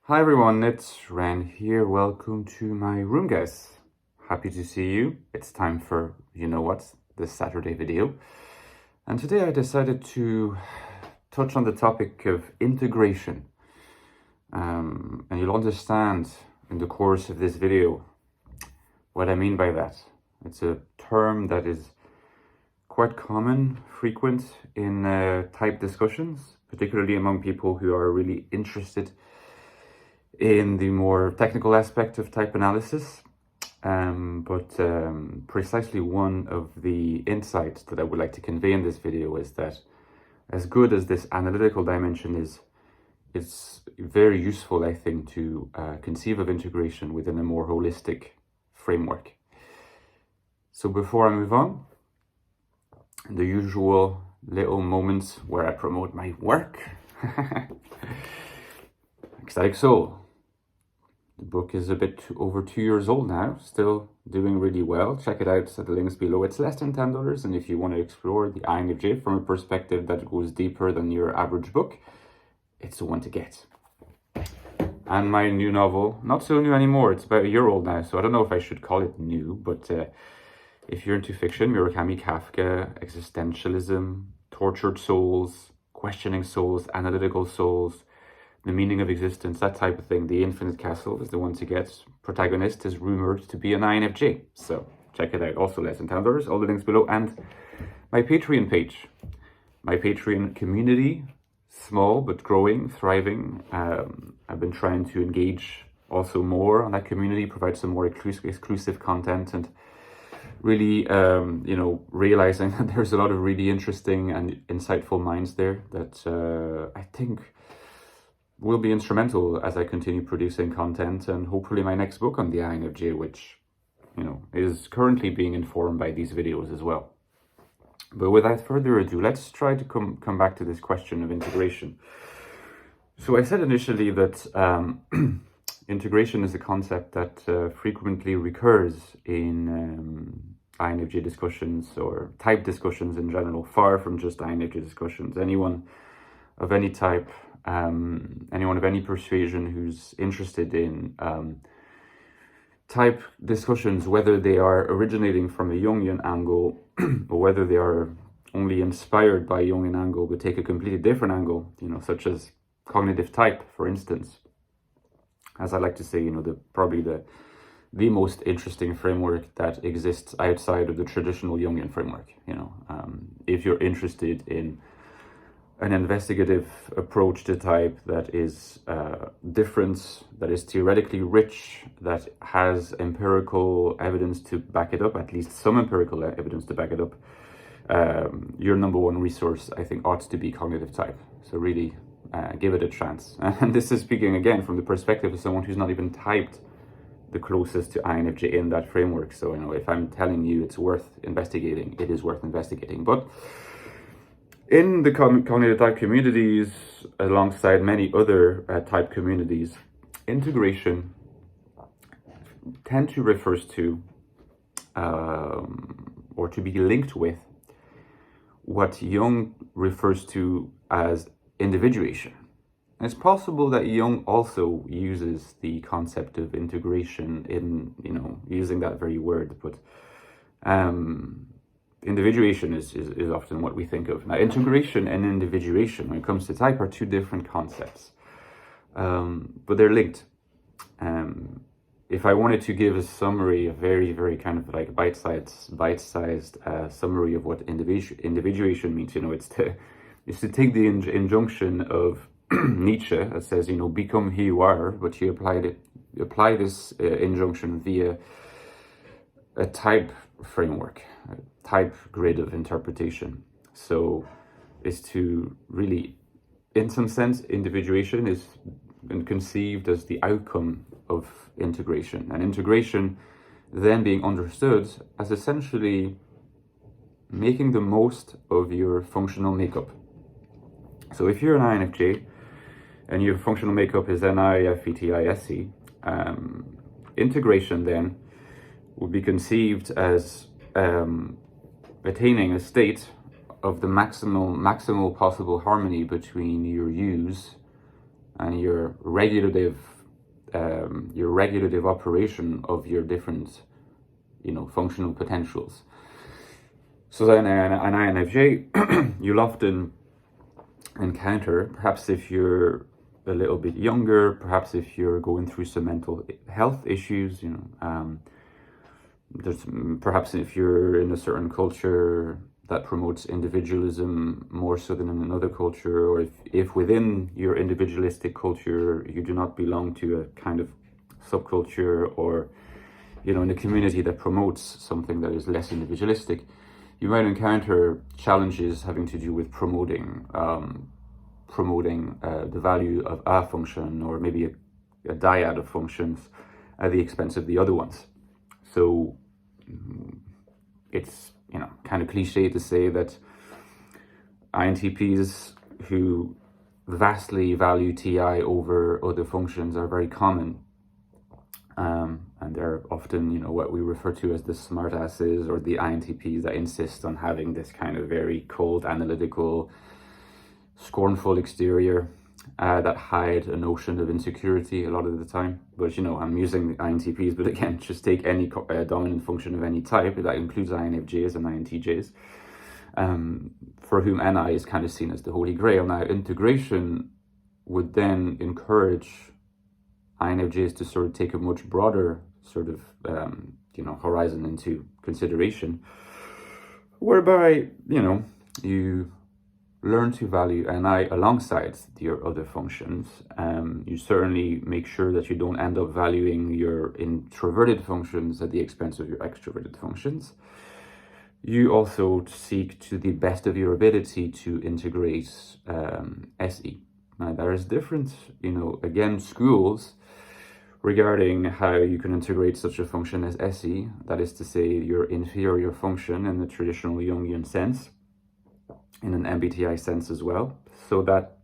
Hi everyone, it's Ran here. Welcome to my room, guys. Happy to see you. It's time for, you know what, this Saturday video. And today I decided to touch on the topic of integration. And you'll understand in the course of this video what I mean by that. It's a term that is quite common, frequent in type discussions, particularly among people who are really interested in the more technical aspect of type analysis. But precisely one of the insights that I would like to convey in this video is that as good as this analytical dimension is, it's very useful, I think, to conceive of integration within a more holistic framework. So before I move on, the usual little moments where I promote my work. Ecstatic Soul. The book is a bit over 2 years old now, still doing really well. Check it out at the links below. It's less than $10, and if you want to explore the INFJ from a perspective that goes deeper than your average book, it's the one to get. And my new novel, not so new anymore, it's about a year old now, so I don't know if I should call it new, but if you're into fiction, Murakami, Kafka, existentialism, tortured souls, questioning souls, analytical souls, the meaning of existence, that type of thing, The Infinite Castle is the one to get. Protagonist is rumored to be an INFJ, so check it out. Also less than $10, all the links below. And my Patreon page, my Patreon community, small but growing, thriving. I've been trying to engage also more on that community, provide some more exclusive content, and really, realizing that there's a lot of really interesting and insightful minds there that I think will be instrumental as I continue producing content, and hopefully my next book on the INFJ, which, is currently being informed by these videos as well. But without further ado, let's try to come back to this question of integration. So I said initially that integration is a concept that frequently recurs in INFJ discussions or type discussions in general, far from just INFJ discussions. Anyone of any type, anyone of any persuasion who's interested in type discussions, whether they are originating from a Jungian angle or whether they are only inspired by Jungian angle but take a completely different angle, such as cognitive type, for instance. As I like to say, probably the most interesting framework that exists outside of the traditional Jungian framework. If you're interested in an investigative approach to type that is different, that is theoretically rich, that has empirical evidence to back it up, at least some empirical evidence to back it up, your number one resource, I think, ought to be cognitive type. So really give it a chance. And this is speaking again from the perspective of someone who's not even typed the closest to INFJ in that framework. So, if I'm telling you it's worth investigating, it is worth investigating. But in the cognitive type communities, alongside many other type communities, integration tend to refers to or to be linked with what Jung refers to as individuation. And it's possible that Jung also uses the concept of integration in, using that very word, but individuation is often what we think of. Now, integration and individuation, when it comes to type, are two different concepts, but they're linked. If I wanted to give a summary, a very, very kind of like bite-sized summary of what individuation means, it's to take the injunction of Nietzsche that says, become who you are, but you apply this injunction via a type framework, a type grid of interpretation. So is to really, in some sense, individuation is conceived as the outcome of integration, and integration then being understood as essentially making the most of your functional makeup. So if you're an INFJ and your functional makeup is NIFETISE, integration then would be conceived as attaining a state of the maximal possible harmony between your yous and your regulative operation of your different, functional potentials. So then an INFJ, you'll often encounter, perhaps if you're a little bit younger, perhaps if you're going through some mental health issues, there's perhaps if you're in a certain culture that promotes individualism more so than in another culture, or if within your individualistic culture you do not belong to a kind of subculture, or in a community that promotes something that is less individualistic, you might encounter challenges having to do with promoting the value of a function, or maybe a dyad of functions, at the expense of the other ones. So it's kind of cliche to say that INTPs who vastly value TI over other functions are very common, and they're often what we refer to as the smartasses, or the INTPs that insist on having this kind of very cold, analytical, scornful exterior that hide a notion of insecurity a lot of the time. But I'm using INTPs, but again, just take any dominant function of any type, that includes INFJs and INTJs, for whom NI is kind of seen as the holy grail. Now, integration would then encourage INFJs to sort of take a much broader sort of horizon into consideration, whereby you learn to value NI alongside your other functions. You certainly make sure that you don't end up valuing your introverted functions at the expense of your extroverted functions. You also seek, to the best of your ability, to integrate SE. Now, there is different, again, schools regarding how you can integrate such a function as SE, that is to say, your inferior function in the traditional Jungian sense, in an MBTI sense as well. So that,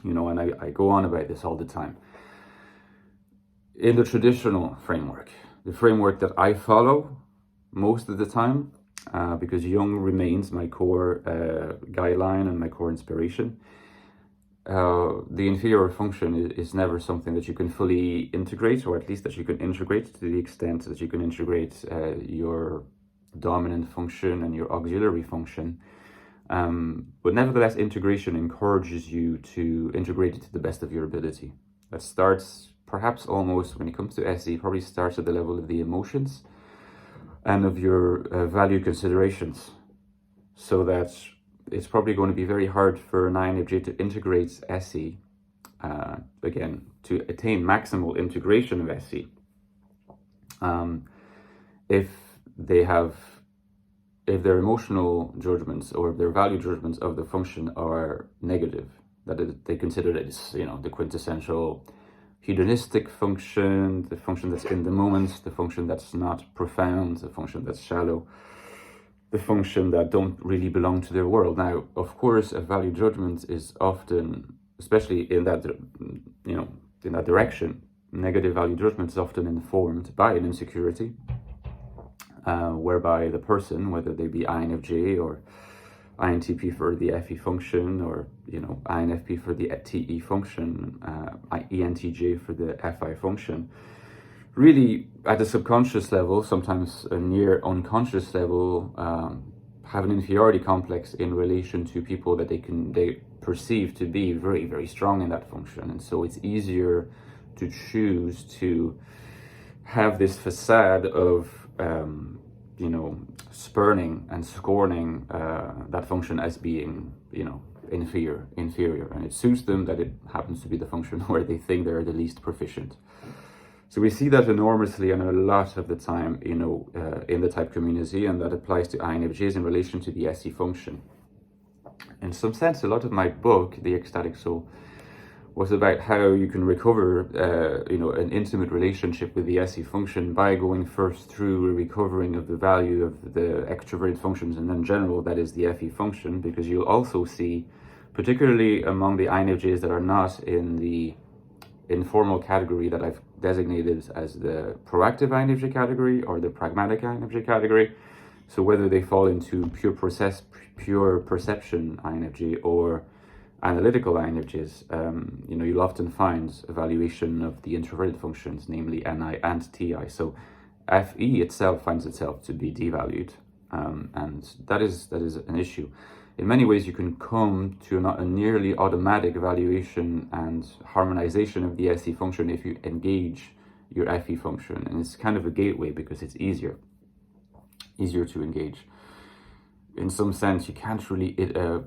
and I go on about this all the time. In the traditional framework, the framework that I follow most of the time, because Jung remains my core guideline and my core inspiration, the inferior function is never something that you can fully integrate, or at least that you can integrate to the extent that you can integrate your dominant function and your auxiliary function. But nevertheless, integration encourages you to integrate it to the best of your ability. That starts, perhaps almost, when it comes to SE, probably starts at the level of the emotions and of your value considerations, so that it's probably going to be very hard for an INFJ to integrate SE, again, to attain maximal integration of SE, if their emotional judgments or their value judgments of the function are negative, that is, they consider it as, the quintessential hedonistic function, the function that's in the moment, the function that's not profound, the function that's shallow, the function that don't really belong to their world. Now, of course, a value judgment is often, especially in that, in that direction, negative value judgment is often informed by an insecurity, whereby the person, whether they be INFJ or INTP for the FE function, or INFP for the TE function, ENTJ for the FI function, really at a subconscious level, sometimes a near unconscious level, have an inferiority complex in relation to people that they perceive to be very, very strong in that function. And so it's easier to choose to have this facade of spurning and scorning that function as being, inferior, and it suits them that it happens to be the function where they think they're the least proficient. So we see that enormously and a lot of the time, in the type community, and that applies to INFJs in relation to the SE function. In some sense, a lot of my book, The Ecstatic Soul, was about how you can recover, an intimate relationship with the SE function by going first through a recovering of the value of the extroverted functions, and in general, that is the FE function, because you'll also see, particularly among the INFJs that are not in the informal category that I've designated as the proactive INFJ category or the pragmatic INFJ category, so whether they fall into pure perception INFJ or analytical INFJs, you'll often find evaluation of the introverted functions, namely NI and TI. So FE itself finds itself to be devalued, and that is an issue. In many ways, you can come to a nearly automatic evaluation and harmonization of the SE function if you engage your FE function, and it's kind of a gateway because it's easier to engage. In some sense, you can't really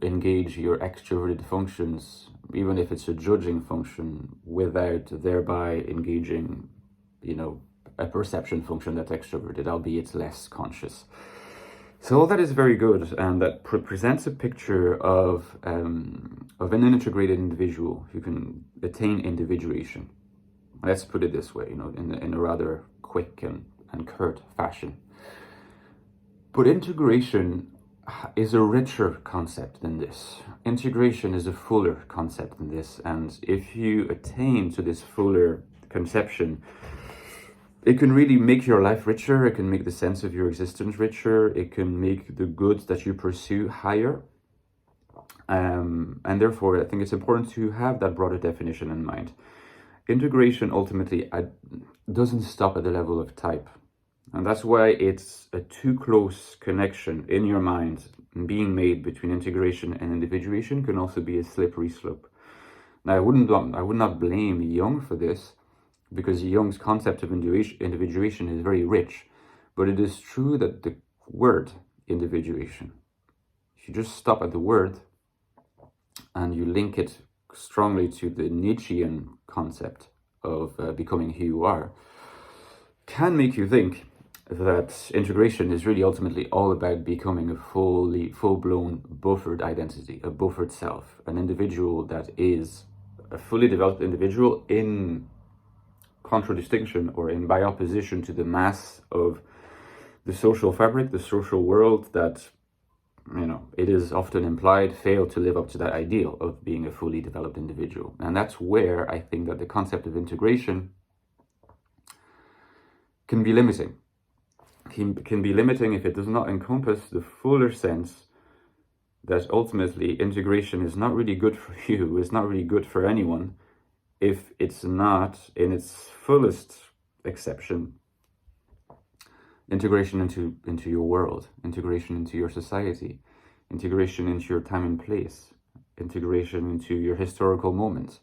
engage your extroverted functions, even if it's a judging function, without thereby engaging, a perception function that's extroverted, albeit less conscious. So all that is very good, and that presents a picture of an integrated individual who can attain individuation. Let's put it this way, in a rather quick and curt fashion. But integration is a richer concept than this. Integration is a fuller concept than this, and if you attain to this fuller conception, it can really make your life richer, it can make the sense of your existence richer, it can make the goods that you pursue higher. And therefore, I think it's important to have that broader definition in mind. Integration ultimately doesn't stop at the level of type. And that's why it's a too close connection in your mind being made between integration and individuation can also be a slippery slope. Now, I would not blame Jung for this, because Jung's concept of individuation is very rich, but it is true that the word individuation, if you just stop at the word and you link it strongly to the Nietzschean concept of becoming who you are, can make you think that integration is really ultimately all about becoming a full-blown buffered identity, a buffered self, an individual that is a fully developed individual in contradistinction or by opposition to the mass of the social fabric, the social world that, it is often implied fail to live up to that ideal of being a fully developed individual. And that's where I think that the concept of integration can be limiting. Can be limiting if it does not encompass the fuller sense that ultimately integration is not really good for you, it's not really good for anyone, if it's not, in its fullest exception, integration into your world, integration into your society, integration into your time and place, integration into your historical moment.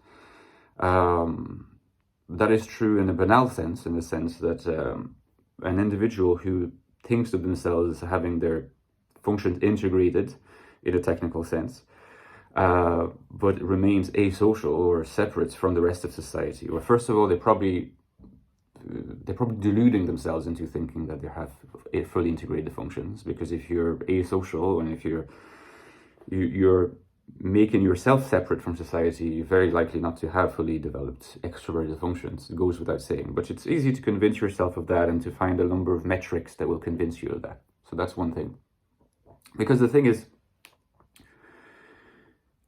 That is true in a banal sense, in the sense that an individual who thinks of themselves as having their functions integrated in a technical sense, but remains asocial or separate from the rest of society. Well, first of all, they're probably deluding themselves into thinking that they have fully integrated functions, because if you're asocial and if you're making yourself separate from society, you're very likely not to have fully developed extroverted functions. It goes without saying, but it's easy to convince yourself of that and to find a number of metrics that will convince you of that. So that's one thing. Because the thing is,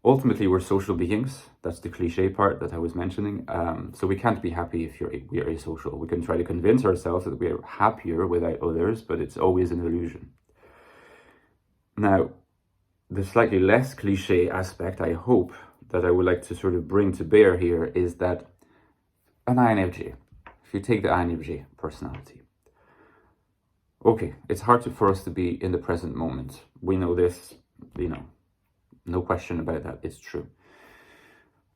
ultimately, we're social beings. That's the cliche part that I was mentioning. So we can't be happy if we are asocial. We can try to convince ourselves that we are happier without others, but it's always an illusion. Now, the slightly less cliche aspect, I hope, that I would like to sort of bring to bear here is that an INFJ, if you take the INFJ personality, okay, it's hard for us to be in the present moment. We know this, no question about that, it's true.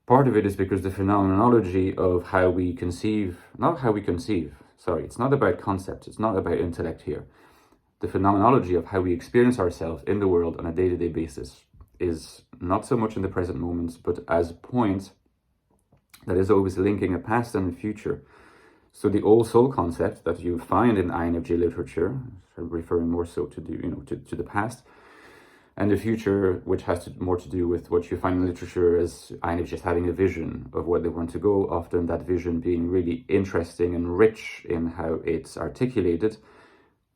Part of it is because the phenomenology of how we conceive, it's not about concept, it's not about intellect here. The phenomenology of how we experience ourselves in the world on a day-to-day basis is not so much in the present moment, but as a point that is always linking a past and a future. So the old soul concept that you find in INFJ literature, referring more so to the past, and the future, which has more to do with what you find in literature as INFJs having a vision of where they want to go, often that vision being really interesting and rich in how it's articulated,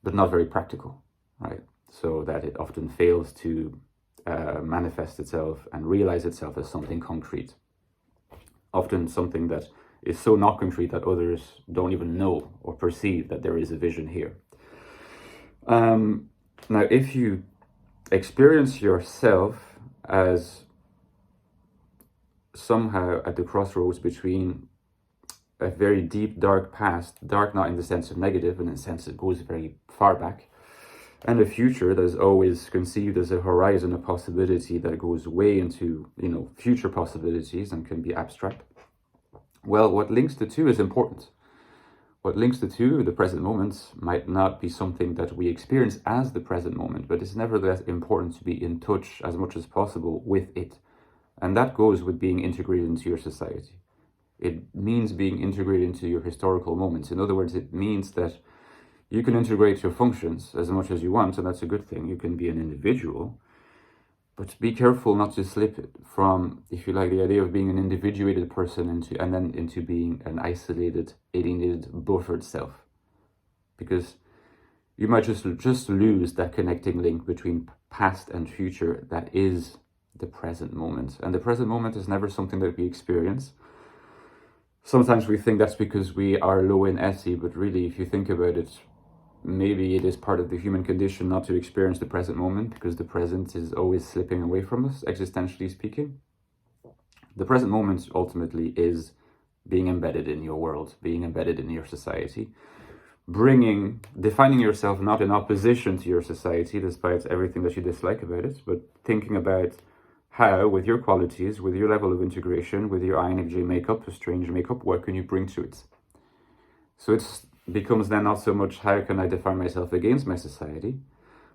but not very practical, right? So that it often fails to manifest itself and realize itself as something concrete. Often something that is so not concrete that others don't even know or perceive that there is a vision here. Now, if you experience yourself as somehow at the crossroads between a very deep, dark past, dark not in the sense of negative, but in the sense it goes very far back, and a future that is always conceived as a horizon, a possibility that goes way into, future possibilities and can be abstract. Well, what links the two is important. What links the two, the present moment, might not be something that we experience as the present moment, but it's nevertheless important to be in touch as much as possible with it. And that goes with being integrated into your society. It means being integrated into your historical moments. In other words, it means that you can integrate your functions as much as you want, and that's a good thing. You can be an individual, but be careful not to slip from, if you like, the idea of being an individuated person into being an isolated, alienated, buffered self. Because you might just lose that connecting link between past and future that is the present moment. And the present moment is never something that we experience. Sometimes we think that's because we are low in SE, but really, if you think about it, maybe it is part of the human condition not to experience the present moment, because the present is always slipping away from us, existentially speaking. The present moment ultimately is being embedded in your world, being embedded in your society, defining yourself not in opposition to your society, despite everything that you dislike about it, but thinking about how, with your qualities, with your level of integration, with your INFJ makeup, a strange makeup, what can you bring to it? So it becomes then not so much how can I define myself against my society,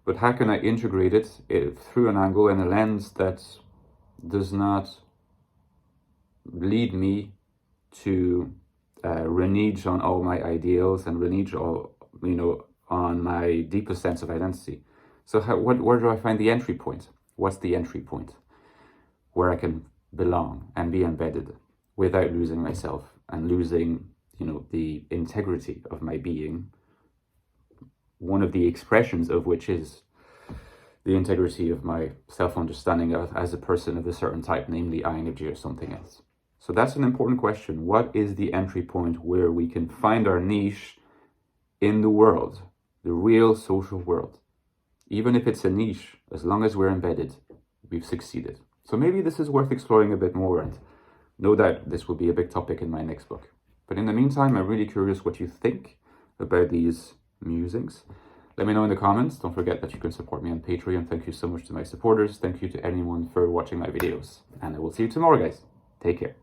but how can I integrate it through an angle and a lens that does not lead me to renege on all my ideals and renege on my deepest sense of identity. So where do I find the entry point? What's the entry point where I can belong and be embedded without losing myself and losing the integrity of my being, one of the expressions of which is the integrity of my self-understanding as a person of a certain type, namely INFJ or something else. So that's an important question. What is the entry point where we can find our niche in the world, the real social world? Even if it's a niche, as long as we're embedded, we've succeeded. So maybe this is worth exploring a bit more, and no doubt this will be a big topic in my next book. But in the meantime, I'm really curious what you think about these musings. Let me know in the comments. Don't forget that you can support me on Patreon. Thank you so much to my supporters. Thank you to anyone for watching my videos. And I will see you tomorrow, guys. Take care.